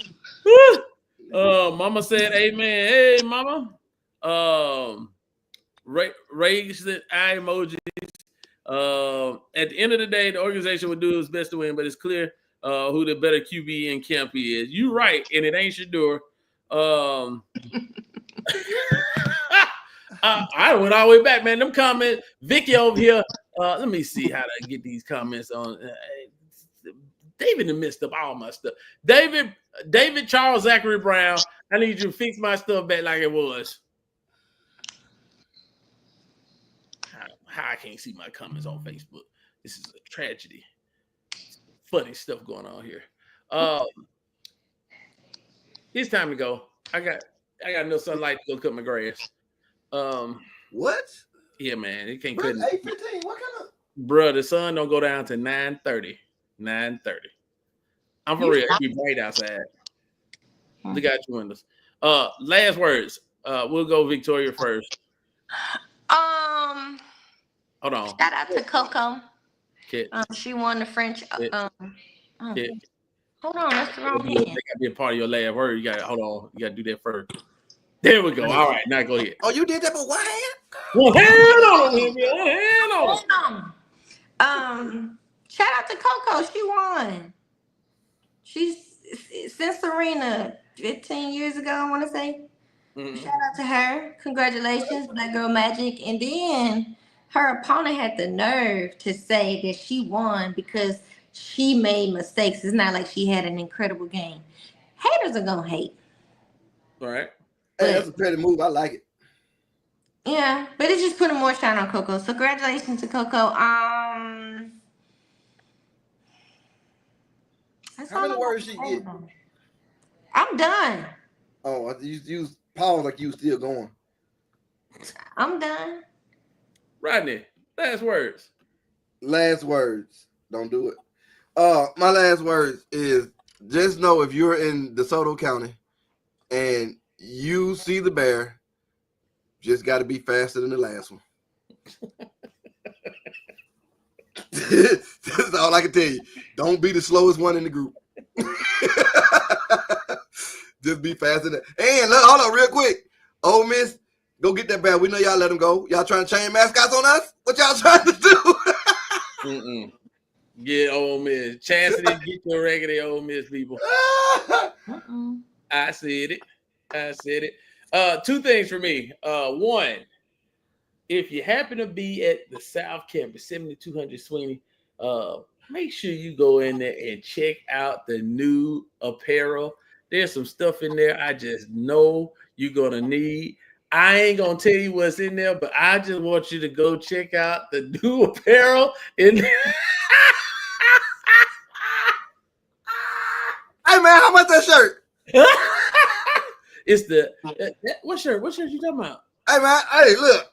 Mama said amen. Hey, mama. Raise the eye emojis. At the end of the day, the organization would do its best to win, but it's clear who the better QB in camp is. You right, and it ain't Shedeur. I went all the way back, man. Them comments, Vicky over here. Let me see how to get these comments on. David done messed up all my stuff. David Charles Zachary Brown, I need you to fix my stuff back like it was. How I can't see my comments on Facebook. This is a tragedy. Funny stuff going on here. It's time to go. I got no sunlight to go cut my grass. What? Yeah, man. It can't cut. cut. 8:15. What kind of? Bro, the sun don't go down to 9:30. 9:30. I'm for real. It be bright outside. Look out your windows. Last words. We'll go Victoria first. Hold on. Shout out to Coco. Kit. She won the French. Kit. Hold on, that's the wrong hand. That gotta be a part of your last word. You gotta hold on. You gotta do that first. There we go. All right, now go ahead. Oh, you did that with one hand? One hand on him. One hand on him. Shout out to Coco. She won. She's since Serena 15 years ago, I want to say. Mm-hmm. Shout out to her. Congratulations, Black Girl Magic. And then her opponent had the nerve to say that she won because she made mistakes. It's not like she had an incredible game. Haters are gonna hate. All right. Hey, that's a petty move. I like it. Yeah, but it just put a more shine on Coco. So congratulations to Coco. How many words she get? I'm done. Oh, you pause like you still going. I'm done. Rodney, last words. Last words. Don't do it. My last words is just know if you're in DeSoto County and you see the bear, just got to be faster than the last one. That's all I can tell you. Don't be the slowest one in the group. Just be faster than. And look, hold on real quick. Ole Miss, go get that bear. We know y'all let them go. Y'all trying to change mascots on us? What y'all trying to do? Get Ole Miss. Chastity, get your raggedy Ole Miss people. I said it. Two things for me. One, if you happen to be at the South Campus, 7200 Sweeney, make sure you go in there and check out the new apparel. There's some stuff in there I just know you're going to need. I ain't going to tell you what's in there, but I just want you to go check out the new apparel in there. Hey, man, how much that shirt? It's the what shirt? What shirt you talking about? Hey, man, hey, look.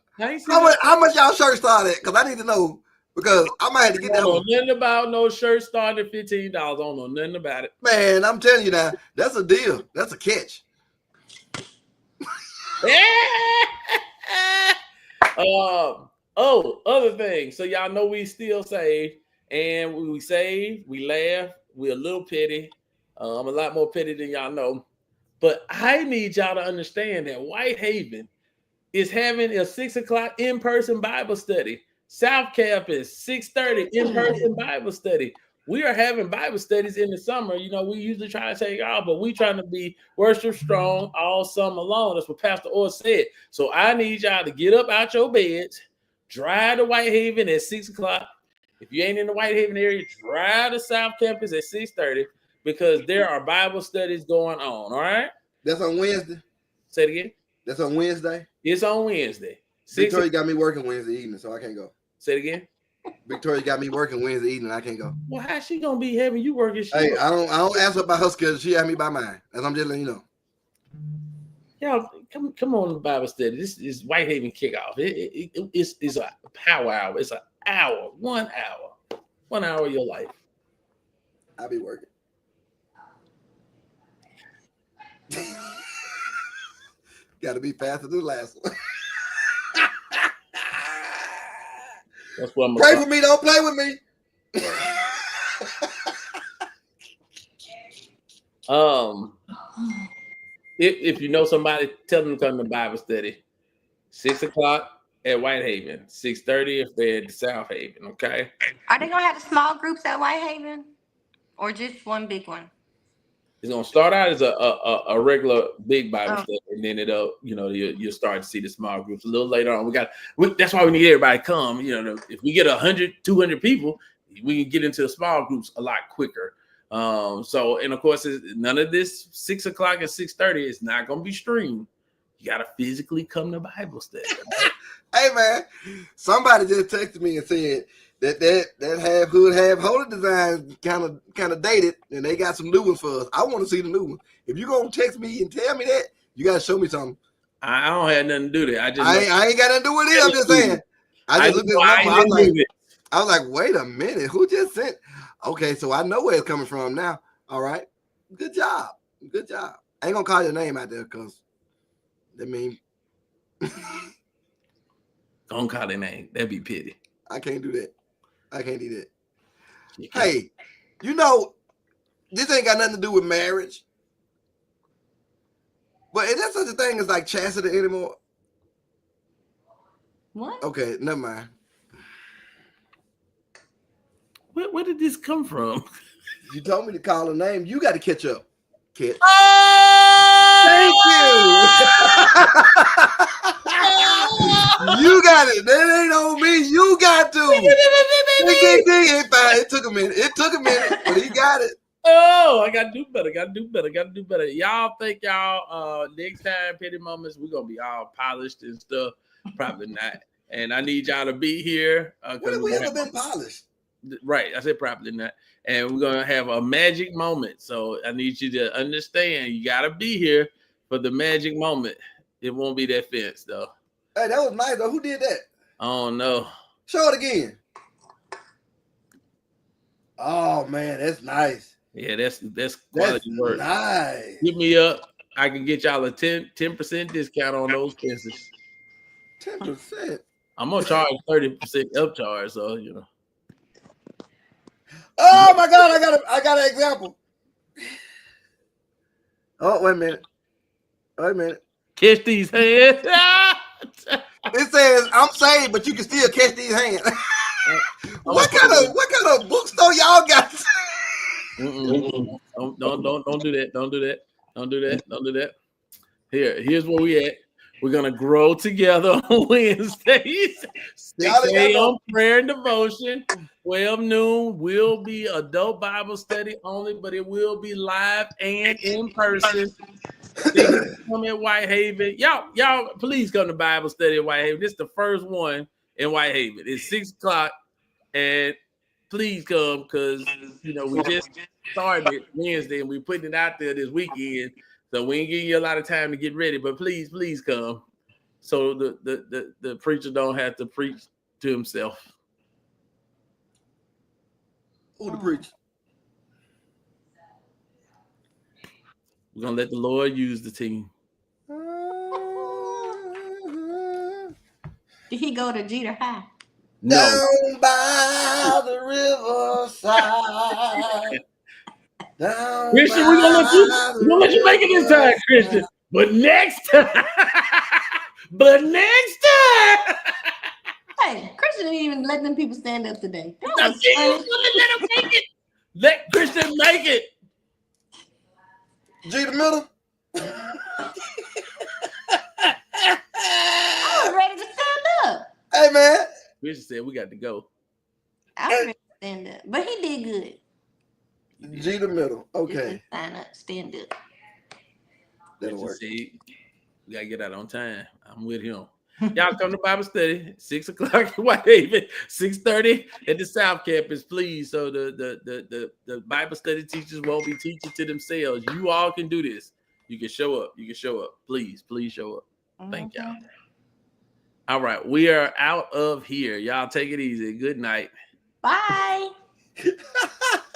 How much y'all shirt started? Because I need to know. Because I might have to get that one. Nothing about no shirt starting at $15. I don't know nothing about it. Man, I'm telling you now, that's a deal. That's a catch. Other thing. So y'all know we still saved, and we saved, we laughed, we're a little petty. I'm a lot more petty than y'all know. But I need y'all to understand that Whitehaven is having a 6 o'clock in-person Bible study. South Campus, 6:30 in-person Bible study. We are having Bible studies in the summer. You know, we usually try to take off, but we trying to be worship strong all summer long. That's what Pastor Orr said. So I need y'all to get up out your beds, drive to Whitehaven at 6 o'clock. If you ain't in the Whitehaven area, drive to South Campus at 6:30 because there are Bible studies going on. All right? That's on Wednesday. Say it again. That's on Wednesday. It's on Wednesday. Victoria got me working Wednesday evening, so I can't go. Say it again. Victoria got me working Wednesday evening. I can't go. Well, how's she gonna be having you working? Hey, I don't ask her about her schedule. She had me by mine. As I'm just letting you know. Y'all, come on to the Bible study. This is Whitehaven kickoff. It's a power hour. It's an hour, 1 hour, 1 hour of your life. I'll be working. Got to be faster than the last one. That's what I'm pray for me, don't play with me. If you know somebody, tell them to come to Bible study. 6 o'clock at Whitehaven, 6:30 if they're at South Haven. Okay. Are they gonna have the small groups at Whitehaven, or just one big one? It's gonna start out as a regular big Bible study, and then it'll, you'll start to see the small groups a little later on. That's why we need everybody to come. If we get 100, 200 people, we can get into the small groups a lot quicker. And of course, none of this 6 o'clock and 6:30 is not gonna be streamed. You gotta physically come to Bible study. Hey man, somebody just texted me and said that have hood have holy design kind of dated, and they got some new ones for us. I want to see the new one. If you're gonna text me and tell me that, you gotta show me something. I don't have nothing to do with it. I ain't got nothing to do with it. I'm just saying. I just looked at it. I was like, wait a minute, who just sent? Okay, so I know where it's coming from now. All right, good job, good job. I ain't gonna call your name out there because that mean Don't call their name. That'd be pity. I can't do that. I can't do that. You can't. Hey, you know, this ain't got nothing to do with marriage. But is there such a thing as like chastity anymore? What? Okay, never mind. Where did this come from? You told me to call her name. You got to catch up, kid. Thank You got it. That ain't on me. You got to. It took a minute. It took a minute, but he got it. Oh, I gotta do better. Y'all think y'all next time Petty Moments, we're gonna be all polished and stuff. Probably not. And I need y'all to be here. When have we ever been polished? Right. I said probably not. And we're gonna have a magic moment. So I need you to understand you gotta be here for the magic moment. It won't be that fence though. Hey, that was nice though. Who did that? I don't know. Show it again. Oh man, that's nice. Yeah, that's quality work. Nice. Hit me up. I can get y'all a 10% discount on those fences. 10%. I'm gonna charge 30% upcharge, so you know. Oh my God, I got an example. Oh, wait a minute. Catch these hands. It says I'm saved, but you can still catch these hands. What kind of bookstore y'all got? Don't do that. Here's where we at. We're gonna grow together on Wednesdays, 6 a.m. prayer and devotion. 12 noon will be adult Bible study only, but it will be live and in person. Come at Whitehaven. Y'all, please come to Bible study at Whitehaven. This is the first one in Whitehaven. It's 6 o'clock, and please come because you know we just started Wednesday and we're putting it out there this weekend, so we ain't giving you a lot of time to get ready. But please come, so the preacher don't have to preach to himself. Who the preacher? We're gonna let the Lord use the team. Did he go to Jeter High? No. Down by the riverside. Christian, we're gonna let you make it this time, Christian. But next time. Hey, Christian didn't even let them people stand up today. That Now, was see, funny. let him make it. Let Christian make it. G the middle. I was ready to stand up. Hey man. Christian said we got to go. I was ready to stand up, but he did good. G the middle. Okay. Just sign up, stand up. That'll work. See, we gotta get out on time. I'm with him. Y'all come to Bible study, 6 o'clock at Whitehaven, 6:30 at the South Campus, please. So the Bible study teachers won't be teaching to themselves. You all can do this. You can show up. Please show up. Thank y'all. All right, we are out of here. Y'all take it easy. Good night. Bye.